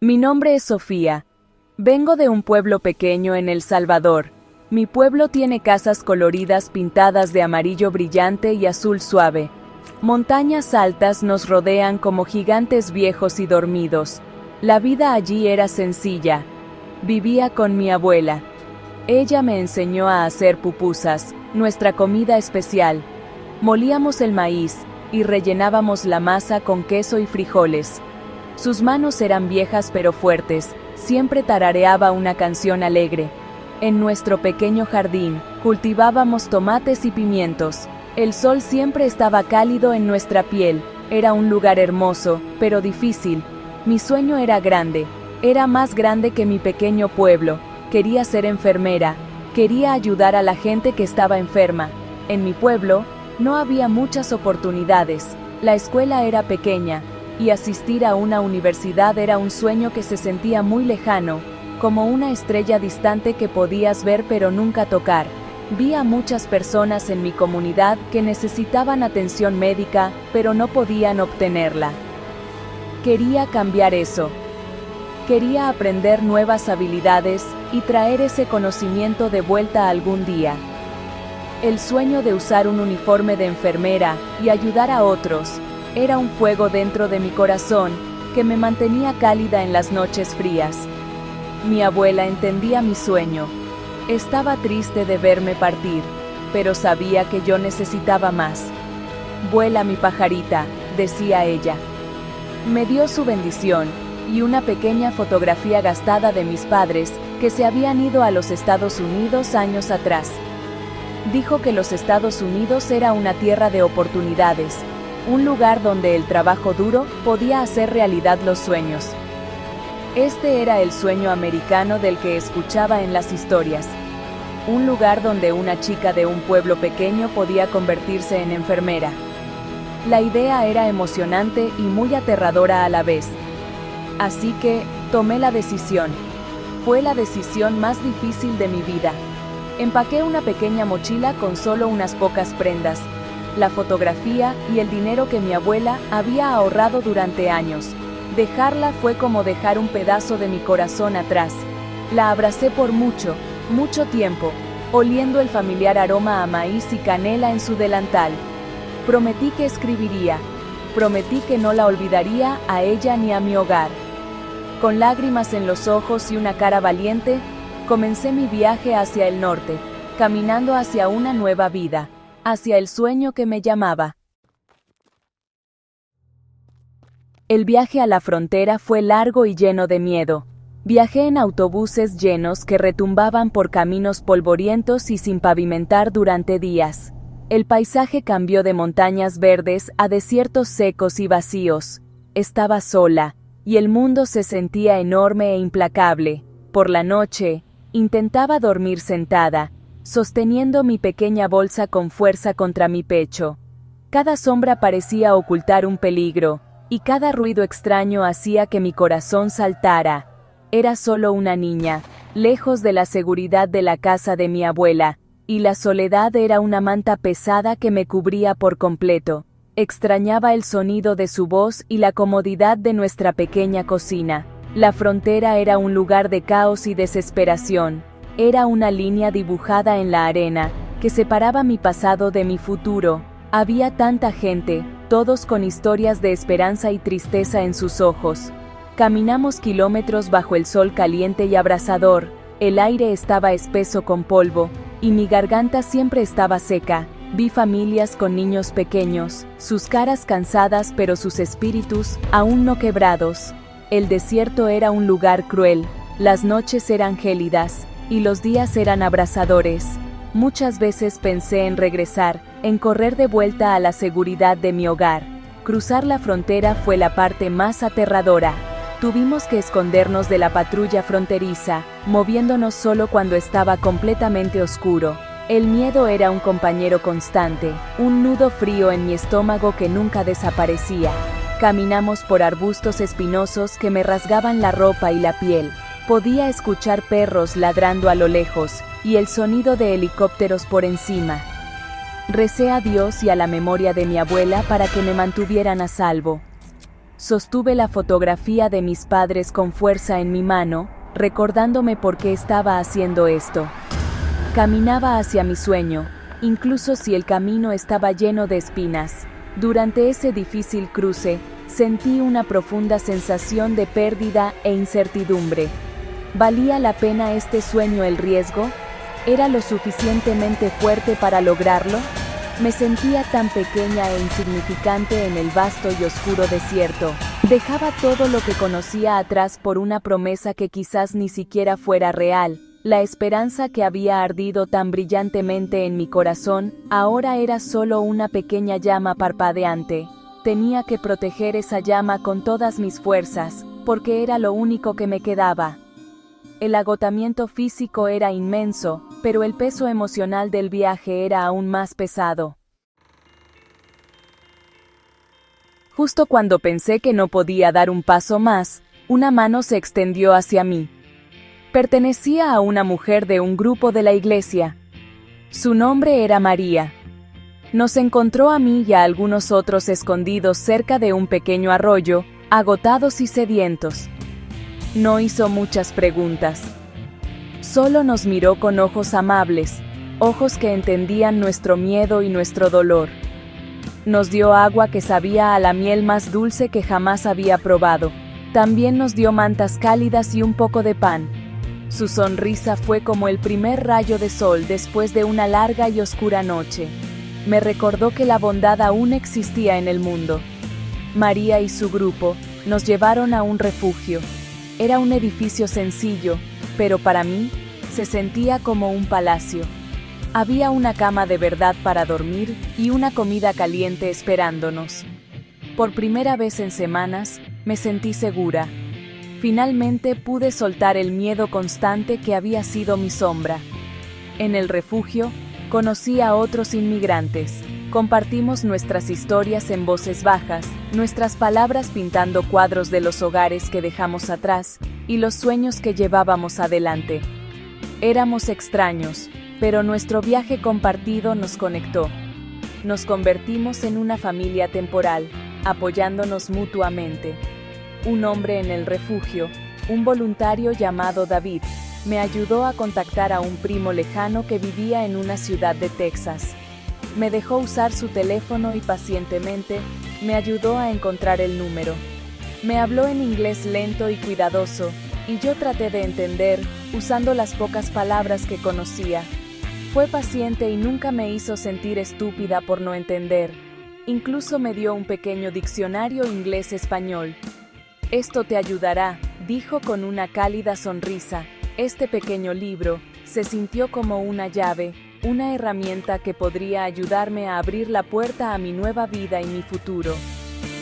Mi nombre es Sofía. Vengo de un pueblo pequeño en El Salvador. Mi pueblo tiene casas coloridas pintadas de amarillo brillante y azul suave. Montañas altas nos rodean como gigantes viejos y dormidos. La vida allí era sencilla. Vivía con mi abuela. Ella me enseñó a hacer pupusas, nuestra comida especial. Molíamos el maíz y rellenábamos la masa con queso y frijoles. Sus manos eran viejas pero fuertes, siempre tarareaba una canción alegre. En nuestro pequeño jardín, cultivábamos tomates y pimientos. El sol siempre estaba cálido en nuestra piel. Era un lugar hermoso, pero difícil. Mi sueño era grande. Era más grande que mi pequeño pueblo. Quería ser enfermera. Quería ayudar a la gente que estaba enferma. En mi pueblo, no había muchas oportunidades. La escuela era pequeña, y asistir a una universidad era un sueño que se sentía muy lejano, como una estrella distante que podías ver pero nunca tocar. Vi a muchas personas en mi comunidad que necesitaban atención médica, pero no podían obtenerla. Quería cambiar eso. Quería aprender nuevas habilidades y traer ese conocimiento de vuelta algún día. El sueño de usar un uniforme de enfermera y ayudar a otros era un fuego dentro de mi corazón que me mantenía cálida en las noches frías. Mi abuela entendía mi sueño. Estaba triste de verme partir, pero sabía que yo necesitaba más. «Vuela, mi pajarita», decía ella. Me dio su bendición y una pequeña fotografía gastada de mis padres que se habían ido a los Estados Unidos años atrás. Dijo que los Estados Unidos era una tierra de oportunidades, un lugar donde el trabajo duro podía hacer realidad los sueños. Este era el sueño americano del que escuchaba en las historias. Un lugar donde una chica de un pueblo pequeño podía convertirse en enfermera. La idea era emocionante y muy aterradora a la vez. Así que, tomé la decisión. Fue la decisión más difícil de mi vida. Empaqué una pequeña mochila con solo unas pocas prendas, la fotografía y el dinero que mi abuela había ahorrado durante años. Dejarla fue como dejar un pedazo de mi corazón atrás. La abracé por mucho, mucho tiempo, oliendo el familiar aroma a maíz y canela en su delantal. Prometí que escribiría, prometí que no la olvidaría a ella ni a mi hogar. Con lágrimas en los ojos y una cara valiente, comencé mi viaje hacia el norte, caminando hacia una nueva vida, hacia el sueño que me llamaba. El viaje a la frontera fue largo y lleno de miedo. Viajé en autobuses llenos que retumbaban por caminos polvorientos y sin pavimentar durante días. El paisaje cambió de montañas verdes a desiertos secos y vacíos. Estaba sola, y el mundo se sentía enorme e implacable. Por la noche, intentaba dormir sentada, sosteniendo mi pequeña bolsa con fuerza contra mi pecho. Cada sombra parecía ocultar un peligro, y cada ruido extraño hacía que mi corazón saltara. Era solo una niña, lejos de la seguridad de la casa de mi abuela, y la soledad era una manta pesada que me cubría por completo. Extrañaba el sonido de su voz y la comodidad de nuestra pequeña cocina. La frontera era un lugar de caos y desesperación. Era una línea dibujada en la arena, que separaba mi pasado de mi futuro. Había tanta gente, todos con historias de esperanza y tristeza en sus ojos. Caminamos kilómetros bajo el sol caliente y abrasador. El aire estaba espeso con polvo, y mi garganta siempre estaba seca. Vi familias con niños pequeños, sus caras cansadas pero sus espíritus aún no quebrados. El desierto era un lugar cruel, las noches eran gélidas, y los días eran abrasadores. Muchas veces pensé en regresar, en correr de vuelta a la seguridad de mi hogar. Cruzar la frontera fue la parte más aterradora. Tuvimos que escondernos de la patrulla fronteriza, moviéndonos solo cuando estaba completamente oscuro. El miedo era un compañero constante, un nudo frío en mi estómago que nunca desaparecía. Caminamos por arbustos espinosos que me rasgaban la ropa y la piel. Podía escuchar perros ladrando a lo lejos, y el sonido de helicópteros por encima. Recé a Dios y a la memoria de mi abuela para que me mantuvieran a salvo. Sostuve la fotografía de mis padres con fuerza en mi mano, recordándome por qué estaba haciendo esto. Caminaba hacia mi sueño, incluso si el camino estaba lleno de espinas. Durante ese difícil cruce, sentí una profunda sensación de pérdida e incertidumbre. ¿Valía la pena este sueño el riesgo? ¿Era lo suficientemente fuerte para lograrlo? Me sentía tan pequeña e insignificante en el vasto y oscuro desierto. Dejaba todo lo que conocía atrás por una promesa que quizás ni siquiera fuera real. La esperanza que había ardido tan brillantemente en mi corazón, ahora era solo una pequeña llama parpadeante. Tenía que proteger esa llama con todas mis fuerzas, porque era lo único que me quedaba. El agotamiento físico era inmenso, pero el peso emocional del viaje era aún más pesado. Justo cuando pensé que no podía dar un paso más, una mano se extendió hacia mí. Pertenecía a una mujer de un grupo de la iglesia. Su nombre era María. Nos encontró a mí y a algunos otros escondidos cerca de un pequeño arroyo, agotados y sedientos. No hizo muchas preguntas. Solo nos miró con ojos amables, ojos que entendían nuestro miedo y nuestro dolor. Nos dio agua que sabía a la miel más dulce que jamás había probado. También nos dio mantas cálidas y un poco de pan. Su sonrisa fue como el primer rayo de sol después de una larga y oscura noche. Me recordó que la bondad aún existía en el mundo. María y su grupo nos llevaron a un refugio. Era un edificio sencillo, pero para mí, se sentía como un palacio. Había una cama de verdad para dormir y una comida caliente esperándonos. Por primera vez en semanas, me sentí segura. Finalmente pude soltar el miedo constante que había sido mi sombra. En el refugio, conocí a otros inmigrantes. Compartimos nuestras historias en voces bajas, nuestras palabras pintando cuadros de los hogares que dejamos atrás y los sueños que llevábamos adelante. Éramos extraños, pero nuestro viaje compartido nos conectó. Nos convertimos en una familia temporal, apoyándonos mutuamente. Un hombre en el refugio, un voluntario llamado David, me ayudó a contactar a un primo lejano que vivía en una ciudad de Texas. Me dejó usar su teléfono y pacientemente me ayudó a encontrar el número. Me habló en inglés lento y cuidadoso, y yo traté de entender, usando las pocas palabras que conocía. Fue paciente y nunca me hizo sentir estúpida por no entender. Incluso me dio un pequeño diccionario inglés-español. «Esto te ayudará», dijo con una cálida sonrisa. Este pequeño libro se sintió como una llave, una herramienta que podría ayudarme a abrir la puerta a mi nueva vida y mi futuro.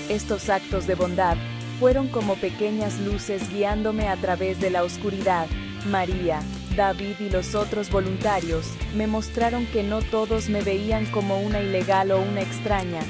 Estos actos de bondad fueron como pequeñas luces guiándome a través de la oscuridad. María, David y los otros voluntarios me mostraron que no todos me veían como una ilegal o una extraña.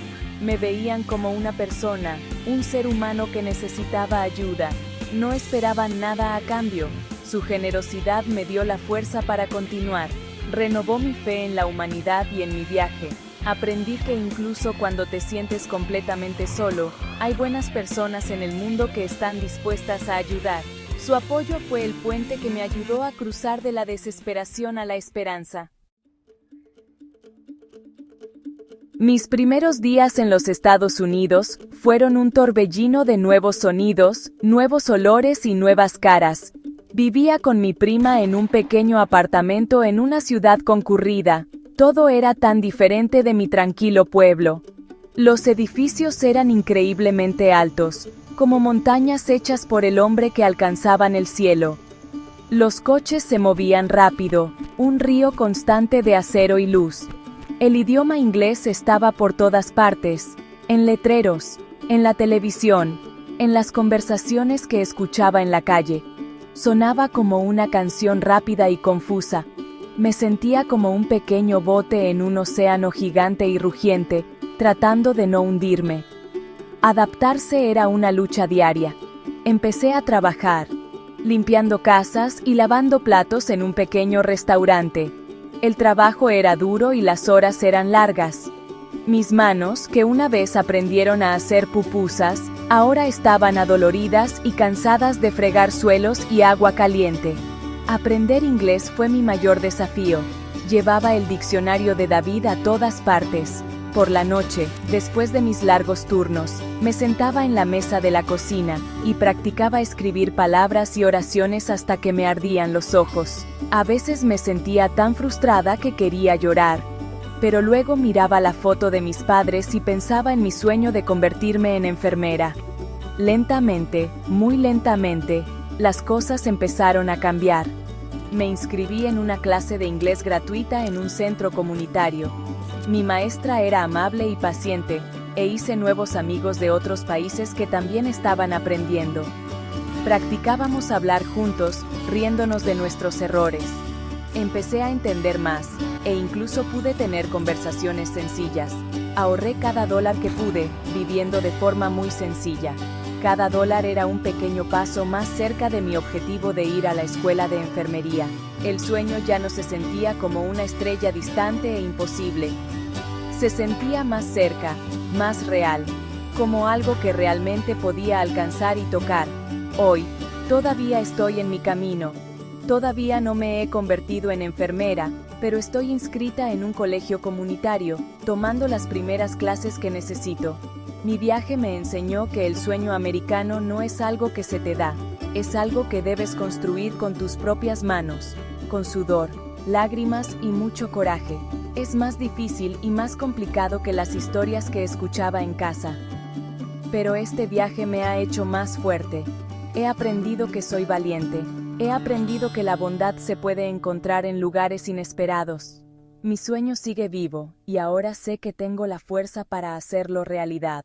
Me veían como una persona, un ser humano que necesitaba ayuda. No esperaban nada a cambio. Su generosidad me dio la fuerza para continuar. Renovó mi fe en la humanidad y en mi viaje. Aprendí que incluso cuando te sientes completamente solo, hay buenas personas en el mundo que están dispuestas a ayudar. Su apoyo fue el puente que me ayudó a cruzar de la desesperación a la esperanza. Mis primeros días en los Estados Unidos fueron un torbellino de nuevos sonidos, nuevos olores y nuevas caras. Vivía con mi prima en un pequeño apartamento en una ciudad concurrida. Todo era tan diferente de mi tranquilo pueblo. Los edificios eran increíblemente altos, como montañas hechas por el hombre que alcanzaban el cielo. Los coches se movían rápido, un río constante de acero y luz. El idioma inglés estaba por todas partes, en letreros, en la televisión, en las conversaciones que escuchaba en la calle. Sonaba como una canción rápida y confusa. Me sentía como un pequeño bote en un océano gigante y rugiente, tratando de no hundirme. Adaptarse era una lucha diaria. Empecé a trabajar, limpiando casas y lavando platos en un pequeño restaurante. El trabajo era duro y las horas eran largas. Mis manos, que una vez aprendieron a hacer pupusas, Ahora estaban adoloridas y cansadas de fregar suelos y agua caliente. Aprender inglés fue mi mayor desafío. Llevaba el diccionario de David a todas partes. Por la noche, después de mis largos turnos, me sentaba en la mesa de la cocina y practicaba escribir palabras y oraciones hasta que me ardían los ojos. A veces me sentía tan frustrada que quería llorar. Pero luego miraba la foto de mis padres y pensaba en mi sueño de convertirme en enfermera. Lentamente, muy lentamente, las cosas empezaron a cambiar. Me inscribí en una clase de inglés gratuita en un centro comunitario. Mi maestra era amable y paciente, e hice nuevos amigos de otros países que también estaban aprendiendo. Practicábamos hablar juntos, riéndonos de nuestros errores. Empecé a entender más, e incluso pude tener conversaciones sencillas. Ahorré cada dólar que pude, viviendo de forma muy sencilla. Cada dólar era un pequeño paso más cerca de mi objetivo de ir a la escuela de enfermería. El sueño ya no se sentía como una estrella distante e imposible. Se sentía más cerca, más real, como algo que realmente podía alcanzar y tocar. Hoy, todavía estoy en mi camino. Todavía no me he convertido en enfermera, pero estoy inscrita en un colegio comunitario, tomando las primeras clases que necesito. Mi viaje me enseñó que el sueño americano no es algo que se te da, es algo que debes construir con tus propias manos, con sudor, lágrimas y mucho coraje. Es más difícil y más complicado que las historias que escuchaba en casa. Pero este viaje me ha hecho más fuerte. He aprendido que soy valiente. He aprendido que la bondad se puede encontrar en lugares inesperados. Mi sueño sigue vivo, y ahora sé que tengo la fuerza para hacerlo realidad.